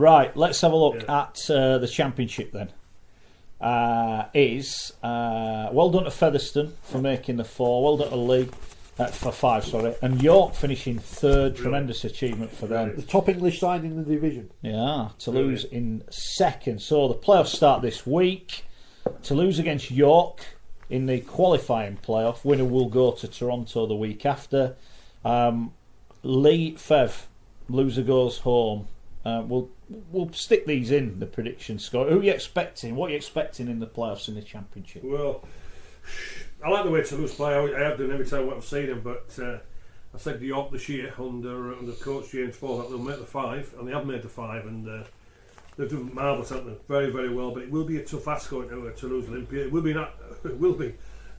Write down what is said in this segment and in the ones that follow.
Right, let's have a look at the Championship then. Well done to Featherstone for making the 4. Well done to Leigh for 5, sorry. And York finishing 3rd. Tremendous achievement for them. The top English side in the division. Yeah, Toulouse in 2nd. So the playoffs start this week. Toulouse against York in the qualifying playoff. Winner will go to Toronto the week after. Leigh, Fev, loser goes home. We'll stick these in the prediction, Scott. Who are you expecting? What are you expecting in the playoffs in the Championship? Well, I like the way Toulouse play. I have done every time I've seen them, but I said York this year under coach James Ford that they'll make the 5, and they have made the 5, and they've done marvellous, haven't they? Very, very well. But it will be a tough ask going to Toulouse Olympique. It will be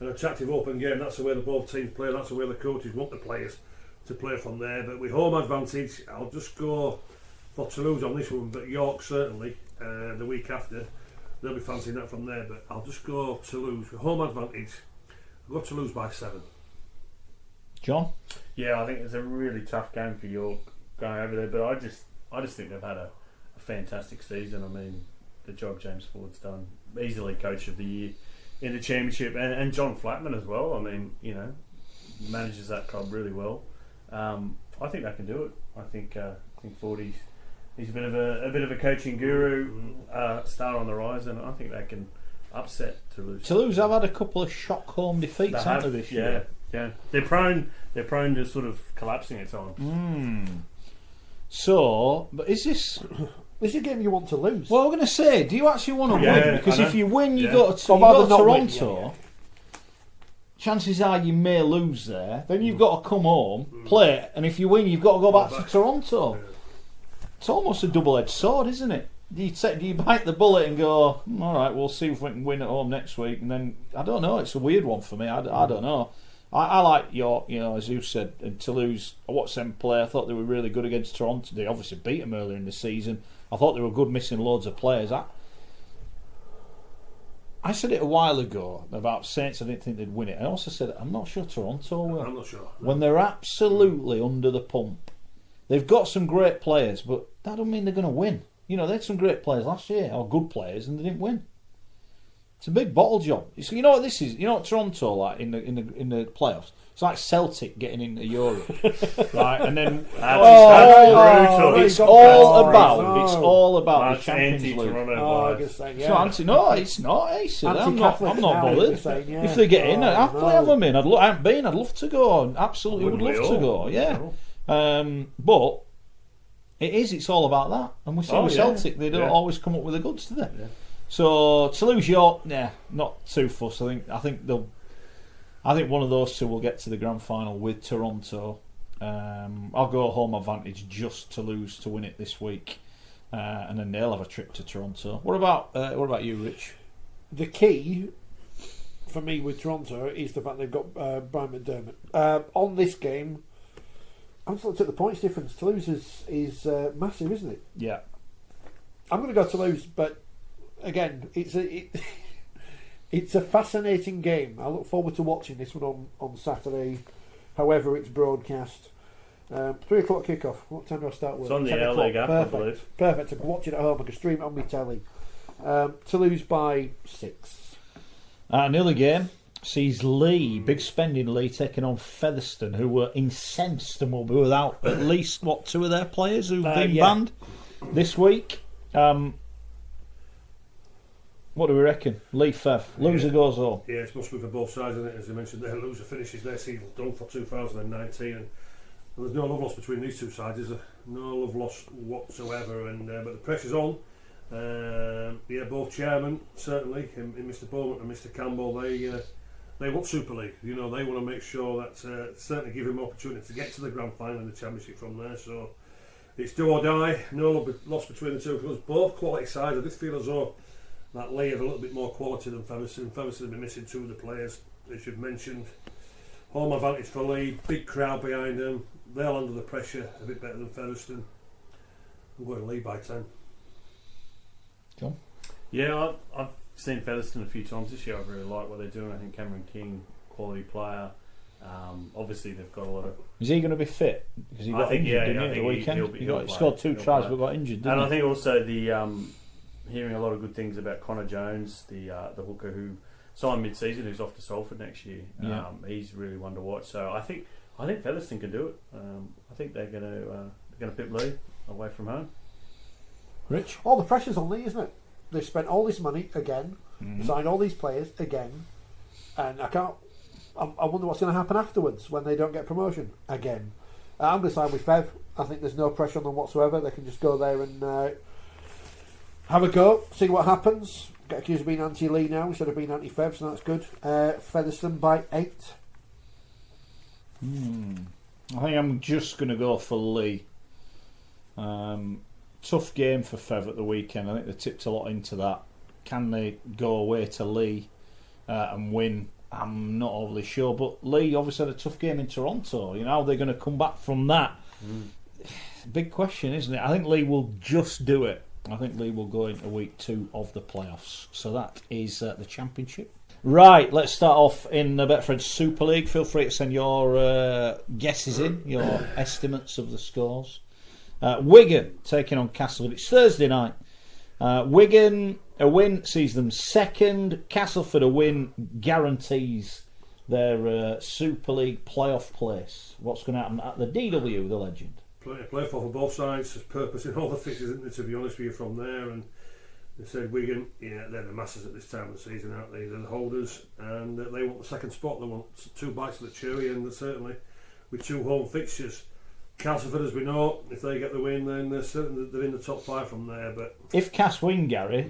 an attractive open game. That's the way the both teams play. That's the way the coaches want the players to play from there. But with home advantage, I'll just go for Toulouse on this one, but York certainly the week after they'll be fancying that from there. But I'll just go Toulouse with home advantage. I'll go Toulouse by 7. John? Yeah, I think it's a really tough game for York going over there, but I just think they've had a fantastic season. I mean, the job James Ford's done, easily Coach of the Year in the Championship, and John Flatman as well. I mean, manages that club really well. I think they can do it. I think Fordy's. He's a bit of a coaching guru, star on the rise, and I think they can upset Toulouse. Toulouse have had a couple of shock home defeats, haven't they, this year? Yeah. They're prone to sort of collapsing at times. So, but is this a game you want to lose? Well, I'm going to say, do you actually want to win? Because if you win, you go to Toronto. Win, chances are you may lose there. Then you've got to come home, play it, and if you win, you've got to go back to Toronto. It's almost a double-edged sword, isn't it? Do you bite the bullet and go, all right, we'll see if we can win at home next week, and then I don't know. It's a weird one for me. I don't know. I like York, as you said, and Toulouse. I watched them play. I thought they were really good against Toronto. They obviously beat them earlier in the season. I thought they were good, missing loads of players. I said it a while ago about Saints. I didn't think they'd win it. I also said I'm not sure Toronto will. I'm not sure. When they're absolutely under the pump. They've got some great players, but that don't mean they're going to win. They had some great players last year, or good players, and they didn't win. It's a big bottle job. You know what this is? You know what Toronto like in the playoffs? It's like Celtic getting into Europe, right? And then it's all about the Champions League. It's not. I'm not bothered. If they get in, I'd have them in. I haven't been. I'd love to go. Absolutely, would love to go. Yeah. But it's all about that, and we see with Celtic they don't always come up with the goods, do they? Yeah. So Toulouse, York, not too fussed. I think one of those two will get to the grand final with Toronto. I'll go home advantage, just Toulouse to win it this week, and then they'll have a trip to Toronto. What about you, Rich? The key for me with Toronto is the fact they've got Brian McDermott on this game. I'm just looked at the points difference. Toulouse is massive, isn't it? Yeah. I'm going to go Toulouse, but again, it's a fascinating game. I look forward to watching this one on Saturday, however it's broadcast. 3:00 kickoff. What time do I start with? It's on the Air League app, I believe. Perfect. I can watch it at home. I can stream it on my telly. Toulouse by 6. Another game sees Leigh, big spending Leigh, taking on Featherstone, who were incensed and will be without at least, 2 of their players who've been banned this week. What do we reckon? Leigh, Fev. Loser goes home. Yeah, it's must be for both sides, isn't it? As you mentioned there, loser finishes their season done for 2019, and there's no love lost between these two sides, is there? No love lost whatsoever, and but the pressure's on. Both chairmen, certainly, in Mr. Bowman and Mr. Campbell, they want Super League. They want to make sure that certainly give him opportunity to get to the grand final in the Championship from there. So it's do or die. No love lost between the two clubs. Both quality sides. I just feel as though that Leigh have a little bit more quality than Featherstone. Featherstone have been missing 2 of the players, as you've mentioned. Home advantage for Leigh. Big crowd behind them. They're under the pressure a bit better than Featherstone. I'm going Leigh by 10. John? Yeah, I've seen Featherstone a few times this year. I really like what they're doing. I think Cameron King, quality player. Obviously, they've got a lot of. Is he going to be fit? Because he got injured, didn't he, at the weekend? He scored 2 tries, but got injured, didn't and he? I think also the hearing a lot of good things about Connor Jones, the hooker who signed mid-season, who's off to Salford next year. Yeah. He's really one to watch. So I think Featherstone can do it. I think they're going to pip Leigh away from home. Rich? All the pressure's on Leigh, isn't it? They've spent all this money again, Mm-hmm. signed all these players again, and I wonder what's going to happen afterwards when they don't get promotion again. I'm going to side with Fev. I think there's no pressure on them whatsoever. They can just go there and have a go, see what happens. Get accused of being anti-Leigh now instead of being anti-Fev, so that's good. Featherstone by 8. I think I'm just going to go for Leigh. Tough game for Fev at the weekend. I think they tipped a lot into that. Can they go away to Leigh and win? I'm not overly sure, but Leigh obviously had a tough game in Toronto. You know, how they're going to come back from that? Big question, isn't it? I think Leigh will just do it. I think Leigh will go into week 2 of the playoffs. So that is the championship. Right, let's start off in the Betfred Super League. Feel free to send your guesses in, your estimates of the scores. Wigan taking on Castleford. It's Thursday night. Wigan, a win sees them second. Castleford, a win guarantees their Super League playoff place. What's going to happen at the DW, the legend? Play for both sides. There's purpose in all the fixtures, isn't there, to be honest with you, from there. And they said Wigan, they're the masters at this time of the season, aren't they? They're the holders, and they want the second spot. They want 2 bites of the cherry, and certainly with 2 home fixtures. Castleford, as we know, if they get the win, then they're in the top 5 from there. But if Cass win, Gary,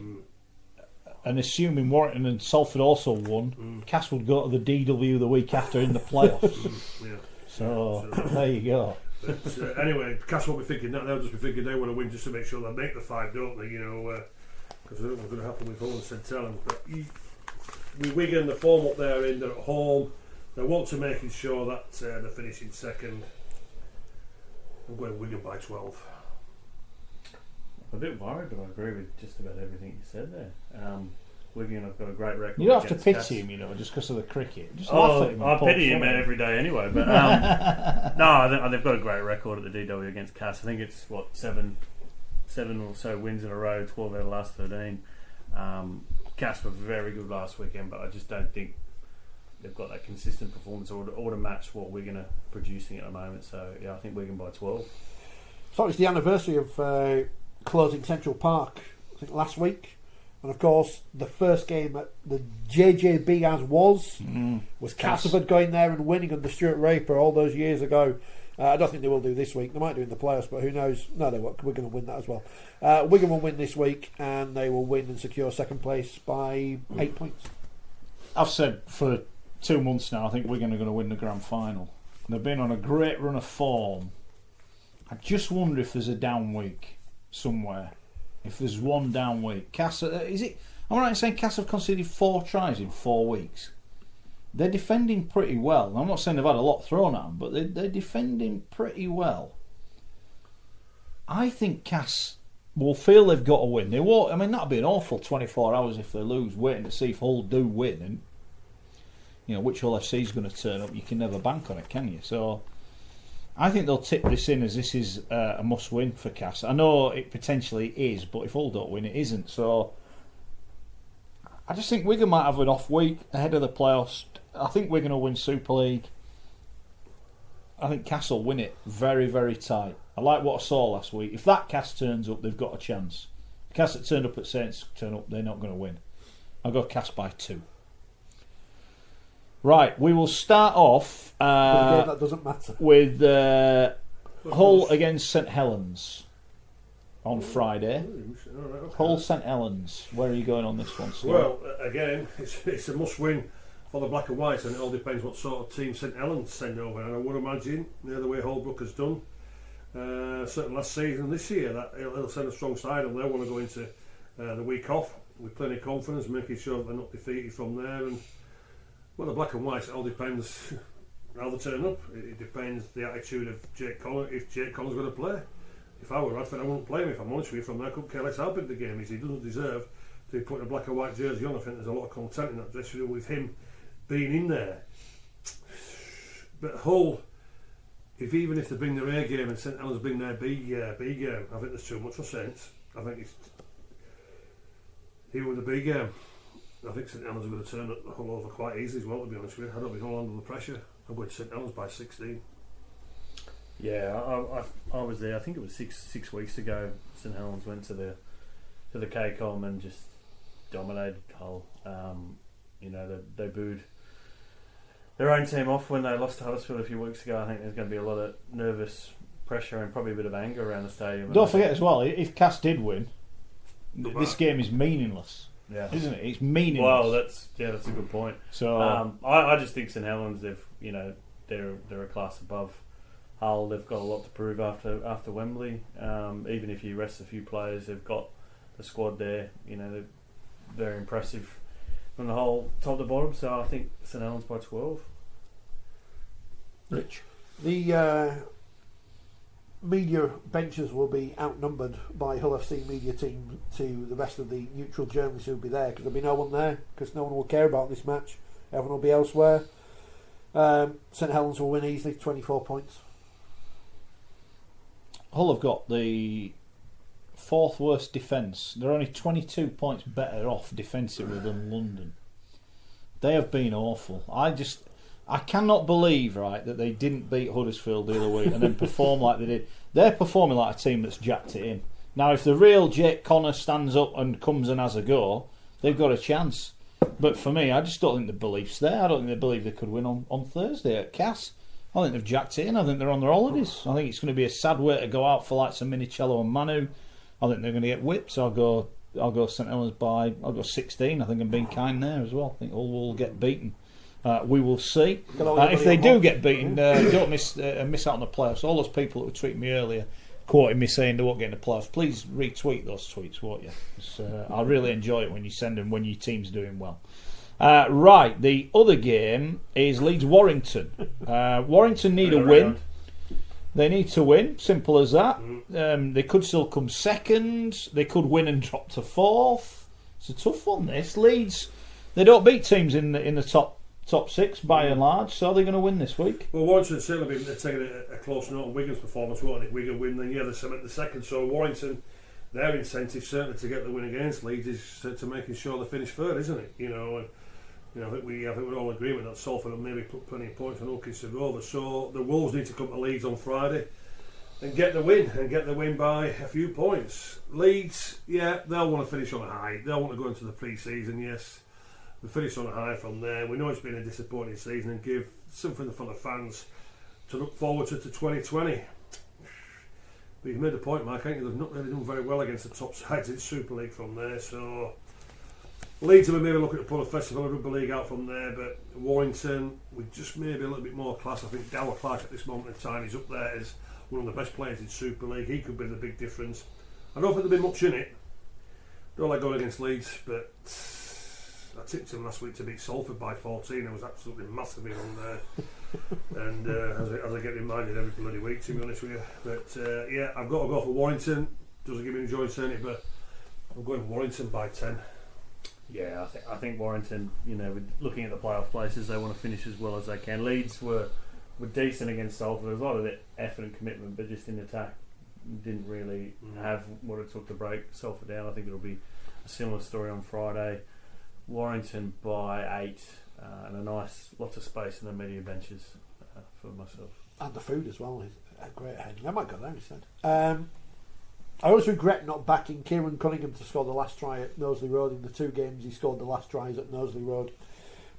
and assuming Warrington and Salford also won, Cass would go to the DW the week after in the playoffs. Yeah. So there you go. But anyway, Cass won't be thinking that. They'll just be thinking they want to win just to make sure they make the 5, don't they? Because I don't know what's going to happen with Hull and Centurions. But with Wigan, the form up there in, they're at home. They want to make sure that they're finishing second. I'm going Wigan by 12. I'm a bit worried, but I agree with just about everything you said there. Wigan have got a great record. You don't have to against pity him, just because of the cricket. Just Oh, laugh at him. I pity him every day anyway. But no, they've got a great record at the DW against Cass. I think it's seven or so wins in a row, 12 out of the last 13. Cass were very good last weekend, but I just don't think they've got that consistent performance or to match what Wigan are producing at the moment. So yeah, I think Wigan by 12. So it's the anniversary of closing Central Park, I think last week. And of course, the first game at the JJB as was Castleford going there and winning under Stuart Raper all those years ago. I don't think they will do this week. They might do in the playoffs, but who knows? No, they won't. We're going to win that as well. Wigan will win this week, and they will win and secure second place by 8 points. I've said for 2 months now, I think Wigan are going to win the grand final. They've been on a great run of form. I just wonder if there's a down week somewhere. If there's one down week. Cass, is it? Am I right in saying Cass have conceded 4 tries in 4 weeks? They're defending pretty well. I'm not saying they've had a lot thrown at them, but they're defending pretty well. I think Cass will feel they've got to win. They won't. I mean, that'd be an awful 24 hours if they lose, waiting to see if Hull do win. And which Hull FC is going to turn up. You can never bank on it, can you? So I think they'll tip this in as this is a must-win for Cass. I know it potentially is, but if Hull don't win, it isn't. So I just think Wigan might have an off week ahead of the playoffs. I think Wigan will win Super League. I think Cass will win it very, very tight. I like what I saw last week. If that Cass turns up, they've got a chance. The Cass that turned up at Saints turn up, they're not going to win. I'll go Cass by 2. Right, we will start off that doesn't matter. with Hull against St Helens on Friday. Hull St Helens. Where are you going on this one, Steve? Well, again, it's a must-win for the black and white, and it all depends what sort of team St Helens send over. And I would imagine, the way Holbrook has done, certainly last season and this year, that it'll send a strong side, and they'll want to go into the week off with plenty of confidence, making sure that they're not defeated from there. And well, the black and white, it all depends how they turn up. It depends the attitude of Jake Collins, if Jake Collins is going to play. If I were Radford, I wouldn't play him, if I'm honest with you. From there, I couldn't care less how big the game is. He doesn't deserve to be putting a black and white jersey on. I think there's a lot of content in that dressing room with him being in there. But Hull, even if they bring their A game and St Helens bring their B game, I think there's too much for Saints. I think it's even with the B game. I think St Helens are going to turn Hull over quite easily as well. To be honest with you, I don't think Hull under the pressure. I'm going to St Helens by 16. Yeah, I was there. I think it was six weeks ago. St Helens went to the KCOM and just dominated Hull. They booed their own team off when they lost to Huddersfield a few weeks ago. I think there's going to be a lot of nervous pressure and probably a bit of anger around the stadium. Don't forget as well, if Cass did win, this game is meaningless. Yeah, isn't it? It's meaningless. Well, that's a good point. So I just think St Helens, they're a class above Hull. They've got a lot to prove after Wembley. Even if you rest a few players, they've got the squad there. They're very impressive from the whole top to bottom. So I think St Helens by 12. Rich, the media benches will be outnumbered by Hull FC media team to the rest of the neutral journalists who will be there, because there'll be no one there, because no one will care about this match. Everyone will be elsewhere. St Helens will win easily, 24 points. Hull have got the fourth worst defence. They're only 22 points better off defensively than London. They have been awful. I cannot believe, right, that they didn't beat Huddersfield the other week and then perform like they did. They're performing like a team that's jacked it in. Now, if the real Jake Connor stands up and comes and has a go, they've got a chance. But for me, I just don't think the belief's there. I don't think they believe they could win on Thursday at Cass. I think they've jacked it in. I think they're on their holidays. I think it's going to be a sad way to go out for like some Minicello and Manu. I think they're going to get whipped. So I'll go St Helens I'll go 16. I think I'm being kind there as well. I think Hull will get beaten. We will see. If they do get beaten, don't miss out on the playoffs. All those people that were tweeting me earlier, quoting me saying they won't get in the playoffs, please retweet those tweets, won't you? I really enjoy it when you send them when your team's doing well. Right, the other game is Leeds Warrington. Warrington need a win. They need to win, simple as that. They could still come second. They could win and drop to fourth. It's a tough one, this. Leeds, they don't beat teams in the top six by and large, so they're going to win this week. Well, Warrington certainly been taking a close note on Wigan's performance, won't it? Wigan win, then they cement the second. So Warrington, their incentive certainly to get the win against Leeds is to making sure they finish third, isn't it? I think we're all in agreement that Salford will maybe put plenty of points on Hawkins to Rovers. So the Wolves need to come to Leeds on Friday and get the win by a few points. Leeds, they'll want to finish on a high. They'll want to go into the pre-season, yes. We finish on a high from there. We know it's been a disappointing season and give something for the fans to look forward to 2020. But you've made the point, Mike, haven't you? They've not really done very well against the top sides in Super League from there. So Leeds will maybe looking to pull a Festival of Rugby League out from there. But Warrington, with just maybe a little bit more class. I think Dower Clark at this moment in time is up there as one of the best players in Super League. He could be the big difference. I don't think there'll be much in it. Don't like going against Leeds, but I tipped him last week to beat Salford by 14. I was absolutely massively on there. And as I get reminded every bloody week, to be honest with you. But I've got to go for Warrington. Doesn't give me any joy saying it, but I'm going Warrington by 10. Yeah, I think Warrington, with looking at the playoff places, they want to finish as well as they can. Leeds were decent against Salford. There was a lot of effort and commitment, but just in attack didn't really have what it took to break Salford down. I think it'll be a similar story on Friday. Warrington by 8, and lots of space in the media benches for myself. And the food as well is a great heading. I might go there instead. I always regret not backing Kieran Cunningham to score the last try at Knowsley Road. In the 2 games he scored the last tries at Knowsley Road.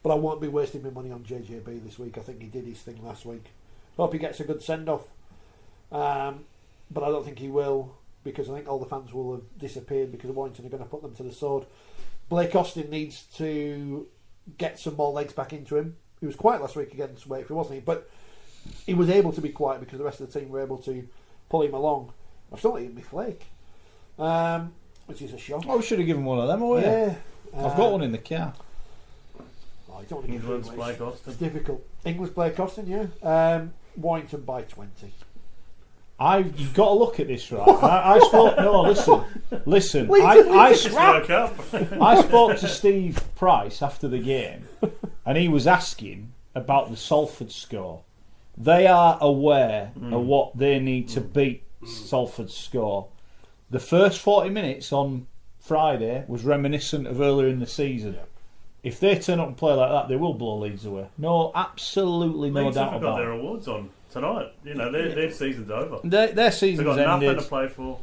But I won't be wasting my money on JJB this week. I think he did his thing last week. Hope he gets a good send-off. But I don't think he will, because I think all the fans will have disappeared because Warrington are going to put them to the sword. Blake Austin needs to get some more legs back into him. He was quiet last week against Wakefield, wasn't he? But he was able to be quiet because the rest of the team were able to pull him along. I've still not eaten my flake, which is a shock. Oh, we should have given one of them away. Yeah. I've got one in the car. I don't want to give England's Blake Austin. It's difficult. England's Blake Austin, yeah. Warrington by 20. I've got to look at this, right? I spoke. No, listen. I spoke to Steve Price after the game, and he was asking about the Salford score, They are aware of what they need to beat Salford's score. The first 40 minutes on Friday was reminiscent of earlier in the season. Yeah. If they turn up and play like that, they will blow Leeds away. No, absolutely no Leeds doubt have got about their it. awards on tonight. You know, their season's over. Their season's They've got ended. nothing to play for.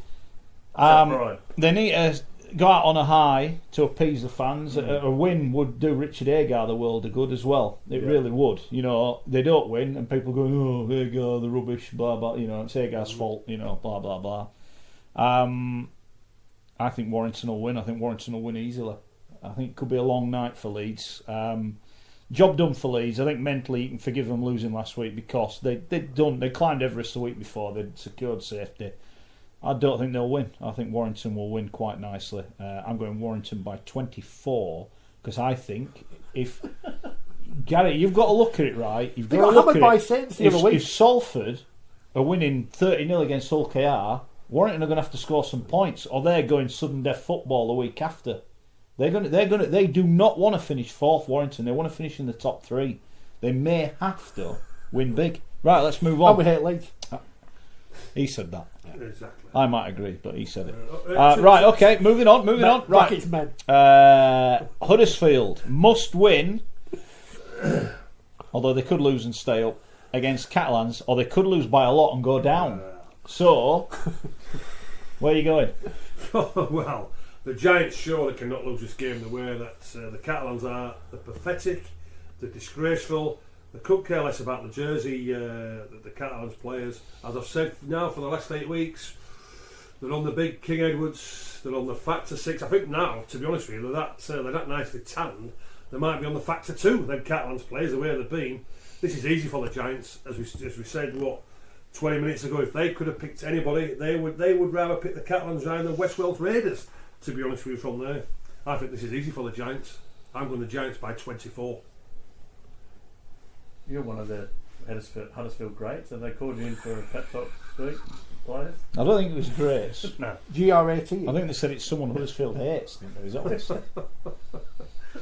Right. They need to go out on a high to appease the fans. A win would do Richard Agar the world of good as well. It really would. You know, they don't win and people go, oh, Agar, the rubbish, blah, blah. You know, it's Agar's fault, you know, blah, blah, blah. I think Warrington will win. I think Warrington will win easily. I think it could be a long night for Leeds. Job done for Leeds. I think mentally you can forgive them losing last week because they climbed Everest the week before. They'd secured safety. I don't think they'll win. I think Warrington will win quite nicely. I'm going Warrington by 24 because I think if Gary, you've got to look at it right. You've They got got to look hammered at by it. Saints the other week. If Salford are winning 30-0 against Hull KR, Warrington are going to have to score some points, or they're going sudden death football the week after. They do not want to finish fourth. Warrington. They want to finish in the top three. They may have to win big. Right, let's move on. And we hate Leeds. He said that. Exactly. I might agree, but he said it. Right, okay, moving on. Right, Brackets men. Huddersfield must win, although they could lose and stay up against Catalans, or they could lose by a lot and go down. So, where are you going? Well, the Giants surely cannot lose this game the way that the Catalans are. They're pathetic, they're disgraceful. They could care less about the jersey that the Catalans players. As I've said now for the last 8 weeks, they're on the big King Edwards, they're on the Factor 6. I think now, to be honest with you, they're that nicely tanned, they might be on the Factor 2, them Catalans players, the way they've been. This is easy for the Giants, as we said, 20 minutes ago. If they could have picked anybody, they would rather pick the Catalans rather than West Wales Raiders, to be honest with you, from there. I think this is easy for the Giants. I'm going the Giants by 24. You're one of the Huddersfield greats. Have they called you in for a pep talk this week, players? I don't think it was Grace. No. GRAT. I think they said it's someone Huddersfield hates. Didn't they? Is that what they said?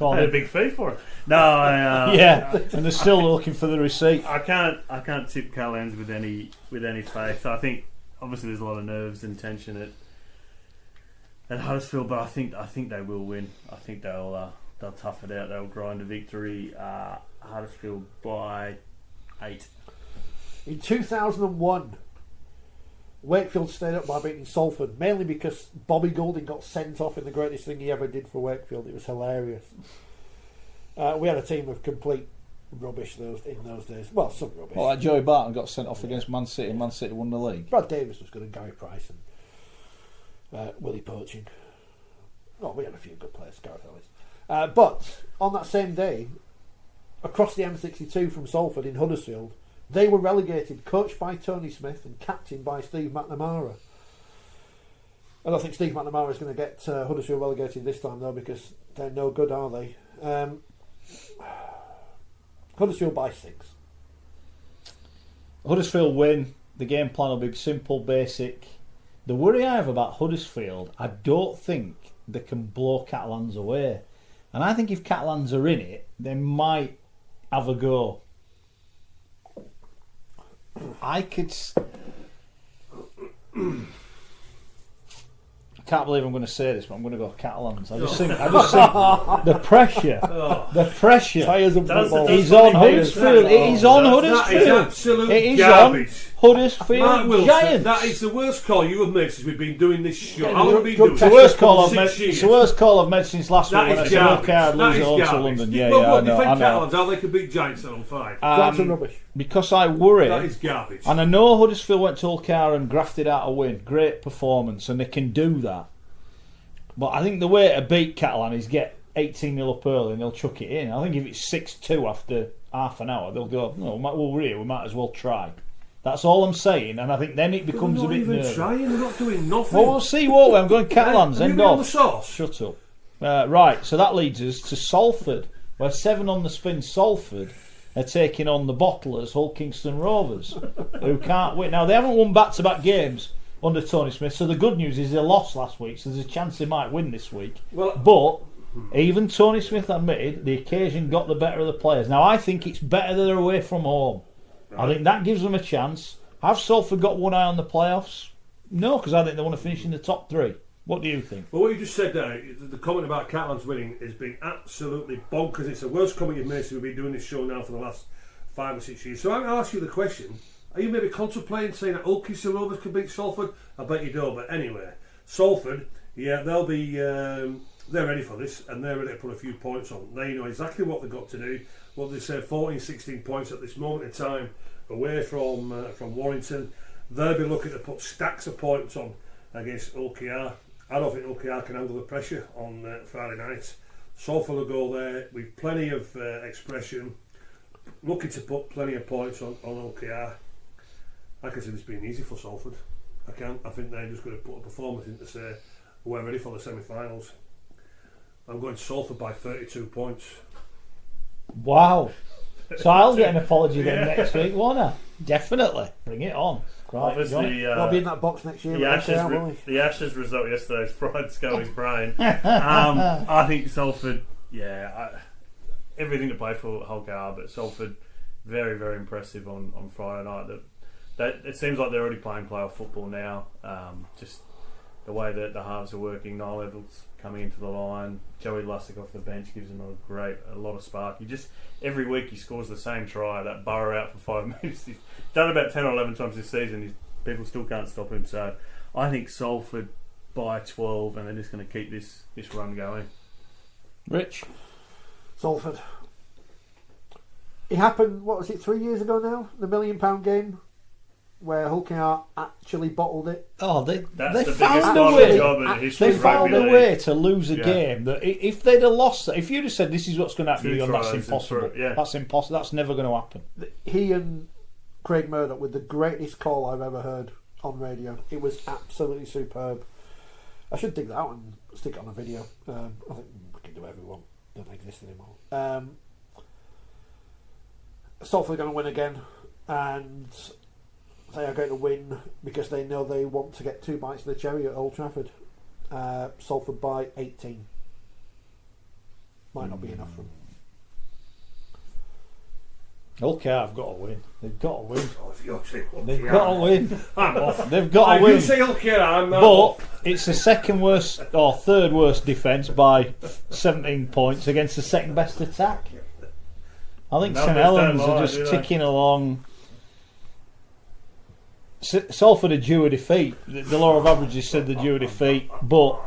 I had a big fee for it. No, yeah, and they're still looking for the receipt. I can't tip Catalans with any faith. I think obviously there's a lot of nerves and tension at Huddersfield, but I think they will win. I think they'll tough it out. They'll grind a victory. Huddersfield by 8. In 2001, Wakefield stayed up by beating Salford, mainly because Bobby Goulding got sent off in the greatest thing he ever did for Wakefield. It was hilarious. We had a team of complete rubbish in those days. Well, some rubbish. Well, like Joey Barton got sent off against Man City. Man City won the league. Brad Davis was good, and Gary Price and Willie Poaching. Oh, we had a few good players, Gareth Ellis. But on that same day, across the M62 from Salford in Huddersfield, they were relegated, coached by Tony Smith and captained by Steve McNamara. I don't think Steve McNamara is going to get Huddersfield relegated this time, though, because they're no good, are they? Huddersfield by 6. Huddersfield win. The game plan will be simple, basic. The worry I have about Huddersfield, I don't think they can blow Catalans away. And I think if Catalans are in it, they might have a go. I can't believe I'm going to say this, but I'm going to go Catalans. I just think the pressure, Tires and football. He's on Huddersfield. It is on Huddersfield. That is absolute It is garbage. on Huddersfield Mark Wilson, Giants. that is the worst call you have made since we've been doing this show. How long have we been doing It's the it? worst call I've 6 made. years. It's the worst call I've made since last week That when I is said garbage. okay, I'd That lose is it all to garbage. London. Do Yeah, you know yeah, what? I Do you know. think I know. Catalans, how they could beat Giants on 5? Giants and rubbish. Because I worry, That is garbage. and I know Huddersfield went to Ulcar and grafted out a win. Great performance, and they can do that. But I think the way to beat Catalan is get 18-0 up early and they'll chuck it in. I think if it's 6-2 after half an hour, they'll go, no, we're here, we might as well try. That's all I'm saying, and I think then it becomes a bit They're not even nervy. trying, they're not doing nothing. Well, we'll see, won't we? I'm going Catalans, Have you end been on the of. sauce? Shut up. Right, so that leads us to Salford, where 7 on the spin Salford are taking on the bottlers, Hull Kingston Rovers, who can't win. Now, they haven't won back-to-back games under Tony Smith, so the good news is they lost last week, so there's a chance they might win this week. Well, But even Tony Smith admitted the occasion got the better of the players. Now, I think it's better that they're away from home. Right. I think that gives them a chance. Have Salford got one eye on the playoffs? No, because I think they want to finish in the top 3. What do you think? Well, what you just said there, the comment about Catalans winning has been absolutely bonkers. It's the worst comment you've made since we've been doing this show now for the last 5 or 6 years. So I'll ask you the question. Are you maybe contemplating saying that Ulkis and Rovers could beat Salford? I bet you don't, but anyway. Salford, yeah, they'll be... they're ready for this, and they're ready to put a few points on. They know exactly what they've got to do. What they say, 14, 16 points at this moment in time away from Warrington. They'll be looking to put stacks of points on against OKR. I don't think OKR can handle the pressure on Friday night. Salford will go there with plenty of expression, looking to put plenty of points on OKR. I can see this being easy for Salford. I think they're just going to put a performance in to say we're ready for the semi-finals. I'm going Salford by 32 points. Wow. So I'll get an apology then next week, won't I? Definitely. Bring it on. Right, Obviously, We'll be in that box next year. the Ashes result yesterday's fried Scully's brain. I think Salford, everything to play for Holgar, but Salford, very, very impressive on Friday night. That it seems like they're already playing playoff football now. Just the way that the halves are working, 9 levels coming into the line. Joey Lussick off the bench gives him a lot of spark. Every week he scores the same try, that burrow out for 5 minutes. He's done about 10 or 11 times this season. People still can't stop him. So I think Salford by 12, and they're just going to keep this run going. Rich? Salford. It happened, 3 years ago now? The £1 million game? Where Hulking actually bottled it. Oh, they That's the found biggest a way. job in the history They of found rugby a league. way to lose a game that if they'd have lost that, if you'd have said this is what's going to happen, 2 you're going, that's tries impossible. yeah. That's impossible. That's never going to happen. He and Craig Murdoch with the greatest call I've ever heard on radio. It was absolutely superb. I should dig that out and stick it on a video. I think we can do whatever we want. It doesn't exist anymore. Salford are going to win again, and they are going to win because they know they want to get 2 bites of the cherry at Old Trafford. Salford by 18. Might not be enough for them. Okay, I've got to win. They've got to win. Oh, if you're saying They've got to win. I'm off. They've got to If you win. say Ulkir, I'm But off. it's the second worst or third worst defence by 17 points against the second best attack. I think St Numbers Helens don't lie, are just do they? ticking along. Salford are due a defeat. The law of averages said they're due a defeat, but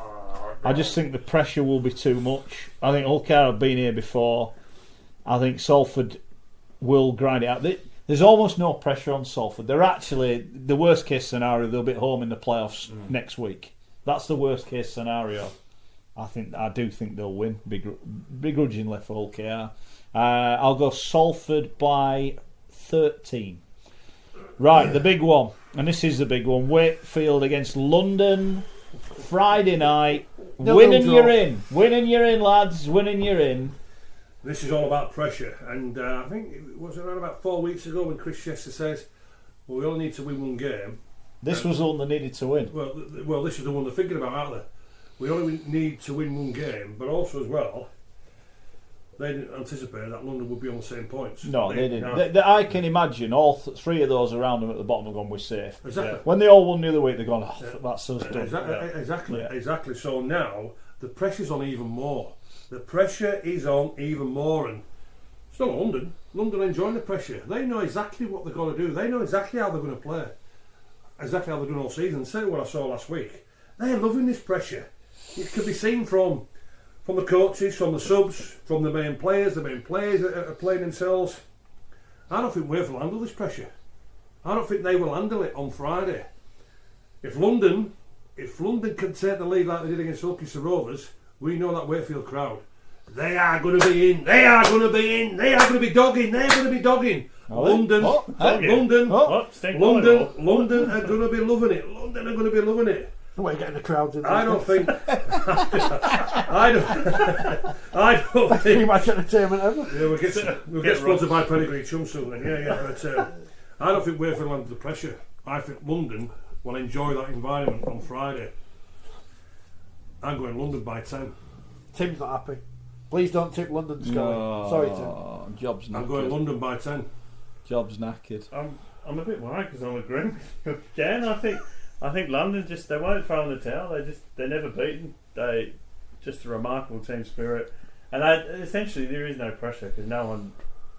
I just think the pressure will be too much. I think Ulcar have been here before. I think Salford will grind it out. There's almost no pressure on Salford. They're actually, the worst case scenario, they'll be at home in the playoffs next week. That's the worst case scenario. I do think they'll win begrudgingly for Ulcar. I'll go Salford by 13. Right, the big one, and this is the big one. Wakefield against London, Friday night. Win and you're in. Win and you're in, lads. Win and you're in. This is all about pressure, and I think it was around about 4 weeks ago when Chris Chester says, well, we only need to win one game. This was the one they needed to win. Well, this is the one they're thinking about, aren't they? We only need to win one game, but also as well, they didn't anticipate that London would be on the same points. No, they didn't. No. I can imagine all 3 of those around them at the bottom have gone, we're safe. Exactly. When they all won the other week, they're gone, that's us done. Exactly. So now the pressure's on even more. The pressure is on even more, and it's not London. London enjoying the pressure. They know exactly what they're going to do. They know exactly how they're going to play. Exactly how they're doing all season. Certainly what I saw last week. They're loving this pressure. It can be seen from the coaches, from the subs, from the main players. The main players are playing themselves. I don't think Wakefield will handle this pressure. I don't think they will handle it on Friday. If London can take the lead like they did against Ultimate Rovers, we know that Wakefield crowd, they are going to be in. They are going to be in. They are going to be dogging. They're going to be dogging. London are going to be loving it. London are going to be loving it. We're getting the crowds in. I don't think. I don't That's think. pretty much entertainment ever. Yeah, we'll get sponsored by Pedigree Chum soon then. Yeah. But I don't think Wakefield will handle the pressure. I think London will enjoy that environment on Friday. I'm going London by 10. Tim's not happy. Please don't tip London, Scully. Sorry, Tim. Job's not I'm going good. London by 10. Job's knackered. I'm a bit worried because I'm agreeing with you again. I think London they won't throw in the towel. They're never beaten. They just a remarkable team spirit, and essentially there is no pressure because no one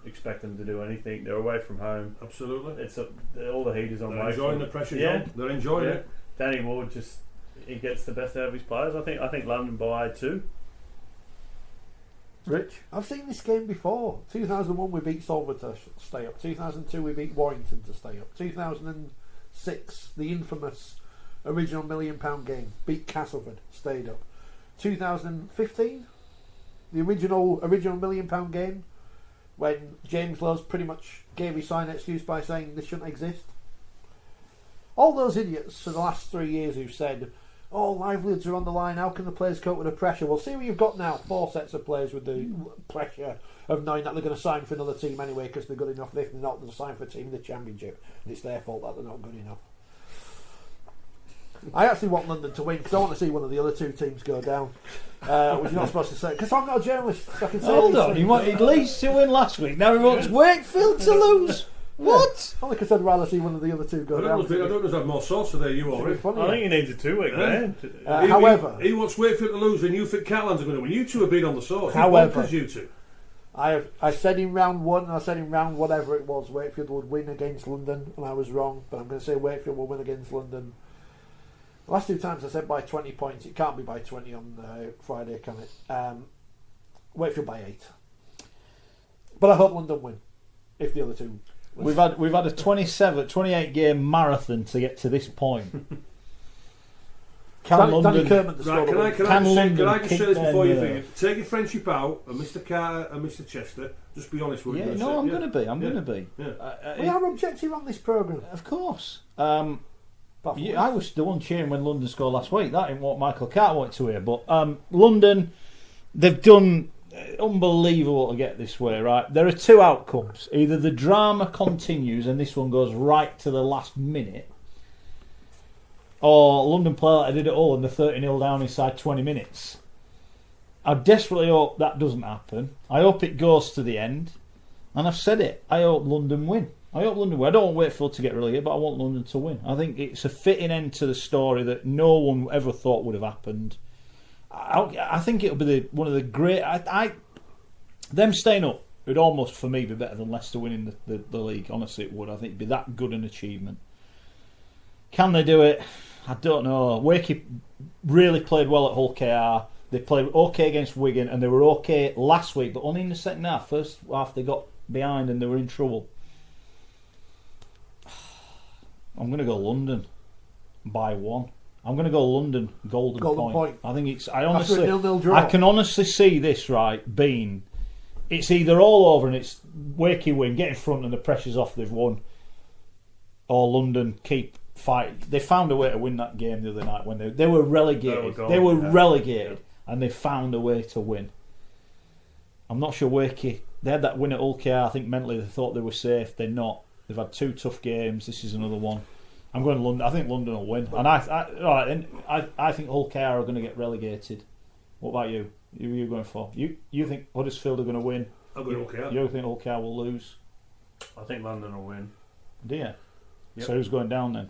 expect them to do anything. They're away from home. Absolutely. It's all the heat is on. They're enjoying the pressure. Yeah, they're enjoying it. Danny Ward he gets the best out of his players. I think London by 2. Rich? I've seen this game before. 2001 we beat Salford to stay up. 2002 we beat Warrington to stay up. 2006 the infamous original £1 million game beat Castleford, stayed up. 2015 the original £1 million game when James Lowe's pretty much gave his sign excuse by saying this shouldn't exist. All those idiots for the last 3 years who've said, oh, livelihoods are on the line, how can the players cope with the pressure? Well, see what you've got now, 4 sets of players with the pressure of knowing that they're going to sign for another team anyway because they're good enough. If they're not, they'll sign for a team in the Championship, and it's their fault that they're not good enough. I actually want London to win because I want to see one of the other 2 teams go down, which you're not supposed to say, because I'm not a journalist, so I can say Hold on, he wanted Leeds to win last week, now he wants Wakefield to lose. What? Only because I'd rather see one of the other 2 go down. I don't know if have more sauce today, you or him. I think he needs a 2-week ban. However, he wants Wakefield to lose and you think Catalans are going to win. You two have been on the sauce. However, you two. I said in round 1, and I said in round whatever it was, Wakefield would win against London, and I was wrong, but I'm going to say Wakefield will win against London. The last 2 times I said by 20 points. It can't be by 20 on Friday, can it? Wakefield by 8. But I hope London win if the other 2 We've had a 28 game marathon to get to this point. Danny Kerman to score. Can I just say this before you think? Take your friendship out, and Mr. Carter and Mr. Chester. Just be honest with you. I'm going to be. I'm going to be. Yeah. We are objective on this programme, of course. I was the one cheering when London scored last week. That ain't what Michael Carter wanted to hear. But London, they've done unbelievable to get this way, right? There are 2 outcomes. Either the drama continues and this one goes right to the last minute, or London play like they did it all and they're 30-0 down inside 20 minutes. I desperately hope that doesn't happen. I hope it goes to the end. And I've said it. I hope London win. I don't want Wakefield to get relegated, but I want London to win. I think it's a fitting end to the story that no one ever thought would have happened. I think it'll be one of the great. Them staying up would almost, for me, be better than Leicester winning the league. Honestly, it would. I think it'd be that good an achievement. Can they do it? I don't know. Wakey really played well at Hull KR. They played okay against Wigan, and they were okay last week, but only in the second half. First half they got behind and they were in trouble. I'm going to go London by 1. I'm going to go London golden point. I think it's. I can honestly see this being. It's either all over and it's Wakey win, get in front and the pressure's off. They've won, or London keep fighting. They found a way to win that game the other night when they were relegated. They were relegated and they found a way to win. I'm not sure Wakey. They had that win at Hull KR. I think mentally they thought they were safe. They're not. They've had 2 tough games. This is another one. I'm going to London. I think London will win, and I think Hull KR are going to get relegated. What about you? Who are you going for? You think Huddersfield are going to win? I'm going to Hull KR. You think Hull KR will lose? I think London will win. Do you? Yep. So who's going down then?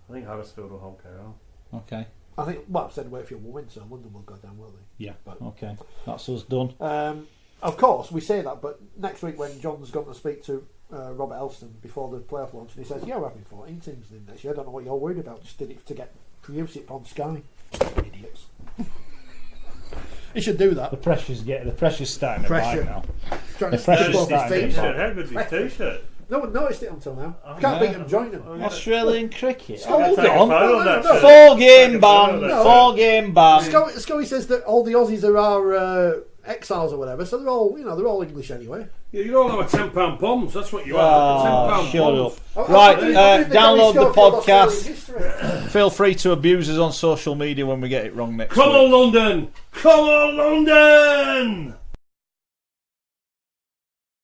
I think Huddersfield or Hull KR. Okay. I think. Well, I've said Wakefield will win, so London will go down, will they? Yeah. But, okay. That's us done. Of course, we say that, but next week when John's going to speak to Robert Elston before the playoff launch, and he says, "You're having 14 teams in next year. I don't know what you're worried about. Just did it to get viewership on Sky." Idiots. He should do that. The pressure's starting to bite now. The pressure's starting to bite. How good's his t-shirt? No one noticed it until now. Can't beat him, join him. Australian cricket. Hold on. 4-game ban. 4-game ban. Scully says that all the Aussies are our exiles or whatever, so they're all English anyway. Yeah, you all have a £10 bombs. That's what you are. £10 shut bombs. up. Right, download the podcast. Feel free to abuse us on social media when we get it wrong next week. Come on, London! Come on, London!